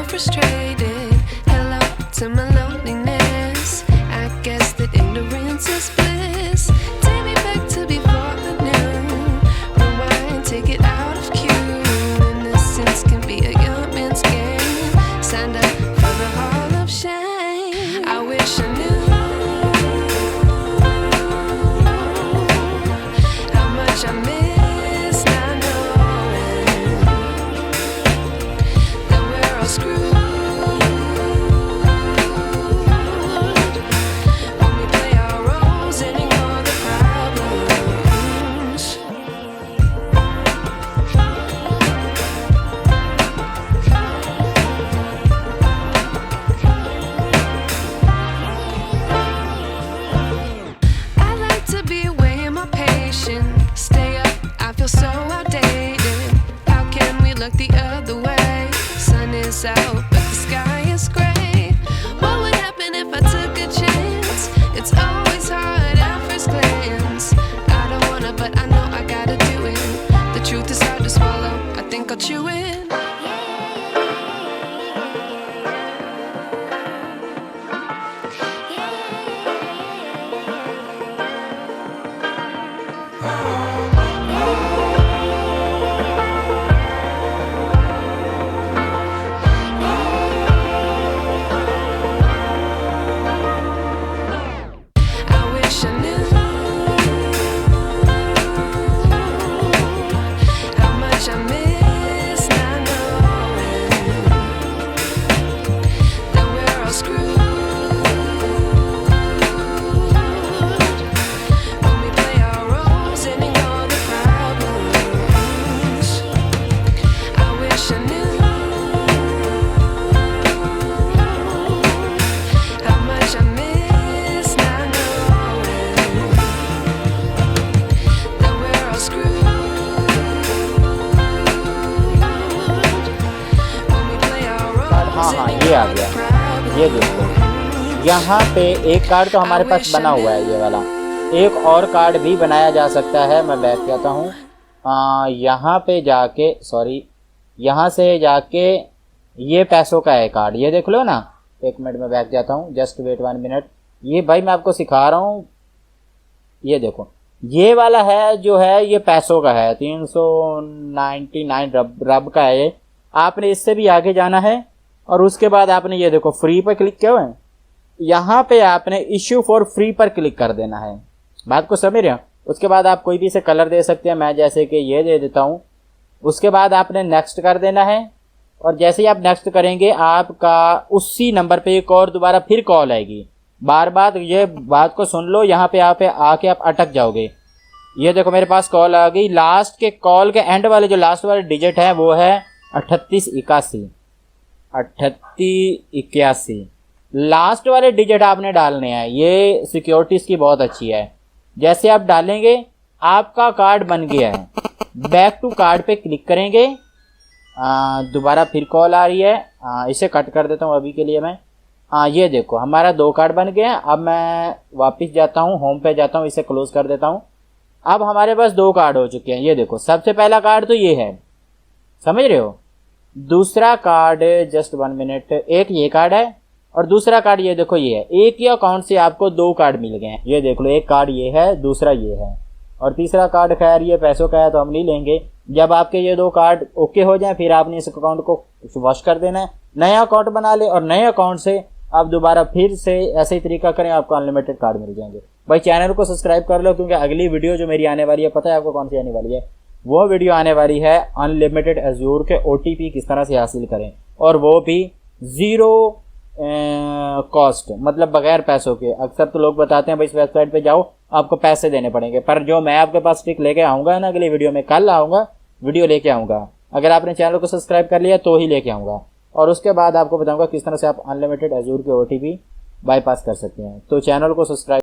frustrated. Hello to my loneliness. I guess that ignorance is bliss. Take me back to before I knew. Rewind, take it out of cue. Innocence can be a young man's game. Signed up for the hall of shame. I wish I knew how much I miss not knowing that we're all screwed when we play our roles and ignore the problems. I like to be away in my patience. Stay up, I feel so outdated. How can we look the other way? Sun is out, but the sky is gray. What would happen if I took a chance? It's always hard at first glance. I don't wanna, but I know I gotta do it. The truth is hard to swallow. I think I'll chew it. I wish I knew how much I miss not knowing that we're all screwed when we play our roles and ignore the problems. I wish I knew how much I miss not knowing that we're all screwed when we play our roles हाँ, and ये आ ignore the गया। ये देखो, problems. यहाँ पे एक card तो हमारे पास बना हुआ है, ये वाला। एक और कार्ड भी बनाया जा सकता है। मैं बैक जाता हूँ, यहाँ पे जाके, सॉरी, यहाँ से जाके ये पैसों का है कार्ड, ये देख लो ना। एक मिनट में बैक जाता हूँ, जस्ट वेट 1 मिनट। ये भाई मैं आपको सिखा रहा हूँ, ये देखो, ये वाला है जो है, ये पैसों का है, 399 रब का है ये। आपने इससे भी आगे जाना है और उसके बाद आपने ये देखो फ्री पर क्लिक किया हुआ है, यहाँ पे आपने इश्यू फॉर फ्री पर क्लिक कर देना है। बात को समझ रहे हो? उसके बाद आप कोई भी इसे कलर दे सकते हैं, मैं जैसे कि ये दे देता हूँ। उसके बाद आपने नेक्स्ट कर देना है और जैसे ही आप नेक्स्ट करेंगे आपका उसी नंबर पे एक और दोबारा फिर कॉल आएगी। बार बार ये बात को सुन लो, यहाँ पे आके आप अटक जाओगे। ये देखो मेरे पास कॉल आ गई। लास्ट के कॉल के एंड वाले जो लास्ट वाले डिजिट है वो है 3881। 3881 लास्ट वाले डिजिट आपने डालने हैं। ये सिक्योरिटी इसकी बहुत अच्छी है। जैसे आप डालेंगे आपका कार्ड बन गया है। बैक टू कार्ड पे क्लिक करेंगे, दोबारा फिर कॉल आ रही है। इसे कट कर देता हूँ अभी के लिए मैं। ये देखो हमारा 2 कार्ड बन गए हैं। अब मैं वापस जाता हूँ, होम पे जाता हूँ, इसे क्लोज कर देता हूँ। अब हमारे पास 2 कार्ड हो चुके हैं। ये देखो सबसे पहला कार्ड तो ये है, समझ रहे हो। दूसरा कार्ड, जस्ट 1 मिनट, एक ये कार्ड है और दूसरा कार्ड ये देखो ये है। एक ही अकाउंट से आपको 2 कार्ड मिल गए हैं। ये देख लो, एक कार्ड ये है, दूसरा ये है और तीसरा कार्ड खैर ये पैसों का है तो हम नहीं लेंगे। जब आपके ये 2 कार्ड ओके हो जाए फिर आपने इस अकाउंट को वॉश कर देना है, नया अकाउंट बना ले और नए अकाउंट से आप दोबारा फिर से ऐसे ही तरीका करें, आपको अनलिमिटेड कार्ड मिल जाएंगे। भाई चैनल को सब्सक्राइब कर लो क्योंकि अगली वीडियो जो मेरी आने वाली है, पता है आपको कौन सी आने वाली है? वो वीडियो आने वाली है अनलिमिटेड एज्योर के OTP किस तरह से हासिल करें, और वो भी 0 कॉस्ट, मतलब बगैर पैसों के। अक्सर तो लोग बताते हैं भाई इस वेबसाइट पे जाओ आपको पैसे देने पड़ेंगे, पर जो मैं आपके पास ट्रिक लेके आऊँगा ना अगली वीडियो में, कल आऊँगा वीडियो लेके आऊँगा, अगर आपने चैनल को सब्सक्राइब कर लिया तो ही लेके आऊँगा। और उसके बाद आपको बताऊँगा किस तरह से आप अनलिमिटेड एज्योर के OTP बाईपास कर सकते हैं। तो चैनल को सब्सक्राइब